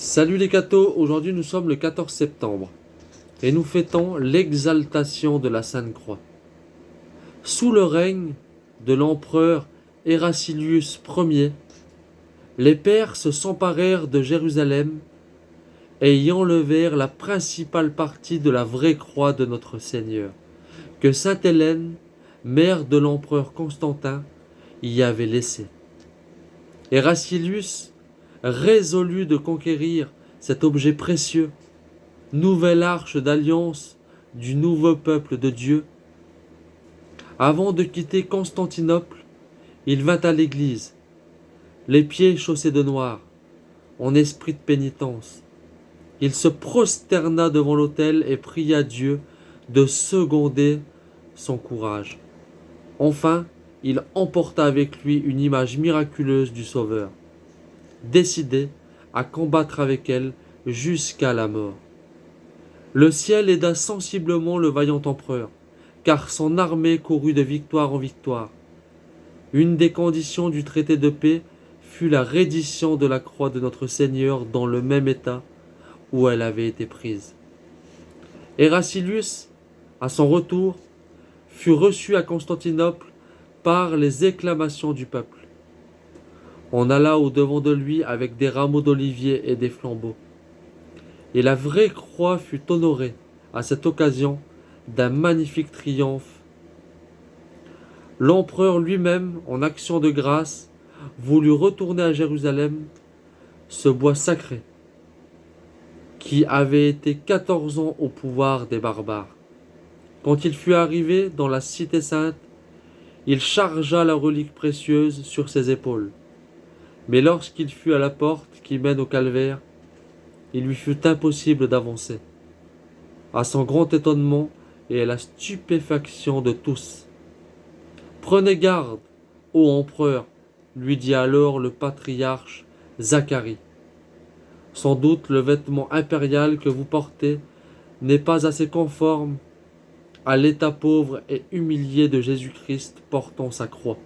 Salut les cathos, aujourd'hui nous sommes le 14 septembre et nous fêtons l'exaltation de la Sainte Croix. Sous le règne de l'empereur Heraclius Ier, les Perses s'emparèrent de Jérusalem et y enlevèrent la principale partie de la vraie croix de notre Seigneur, que sainte Hélène, mère de l'empereur Constantin, y avait laissée. Heraclius résolu de conquérir cet objet précieux, nouvelle arche d'alliance du nouveau peuple de Dieu. Avant de quitter Constantinople, il vint à l'église, les pieds chaussés de noir, en esprit de pénitence. Il se prosterna devant l'autel et pria Dieu de seconder son courage. Enfin, il emporta avec lui une image miraculeuse du Sauveur, décidé à combattre avec elle jusqu'à la mort. Le ciel aida sensiblement le vaillant empereur, car son armée courut de victoire en victoire. Une des conditions du traité de paix fut la reddition de la croix de notre Seigneur dans le même état où elle avait été prise. Heraclius, à son retour, fut reçu à Constantinople par les acclamations du peuple. On alla au-devant de lui avec des rameaux d'olivier et des flambeaux. Et la vraie croix fut honorée, à cette occasion, d'un magnifique triomphe. L'empereur lui-même, en action de grâce, voulut retourner à Jérusalem ce bois sacré, qui avait été 14 ans au pouvoir des barbares. Quand il fut arrivé dans la cité sainte, il chargea la relique précieuse sur ses épaules. Mais lorsqu'il fut à la porte qui mène au calvaire, il lui fut impossible d'avancer. À son grand étonnement et à la stupéfaction de tous. « Prenez garde, ô empereur, lui dit alors le patriarche Zacharie. Sans doute le vêtement impérial que vous portez n'est pas assez conforme à l'état pauvre et humilié de Jésus-Christ portant sa croix. »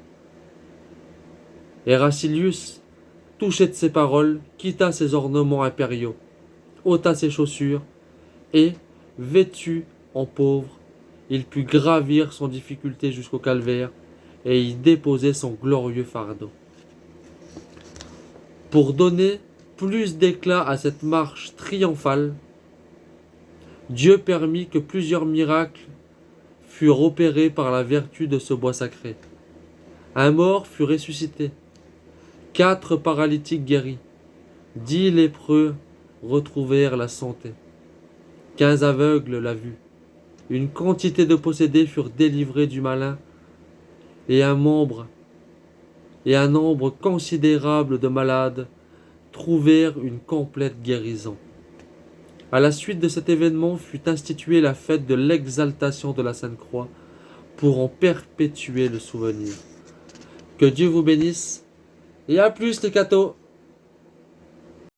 Heraclius, touché de ces paroles, quitta ses ornements impériaux, ôta ses chaussures, et, vêtu en pauvre, il put gravir sans difficulté jusqu'au calvaire et y déposer son glorieux fardeau. Pour donner plus d'éclat à cette marche triomphale, Dieu permit que plusieurs miracles furent opérés par la vertu de ce bois sacré. Un mort fut ressuscité, 4 paralytiques guéris, 10 lépreux retrouvèrent la santé, 15 aveugles la vue, une quantité de possédés furent délivrés du malin, et un nombre considérable de malades trouvèrent une complète guérison. À la suite de cet événement fut instituée la fête de l'exaltation de la Sainte Croix pour en perpétuer le souvenir. Que Dieu vous bénisse, et à plus les cathos!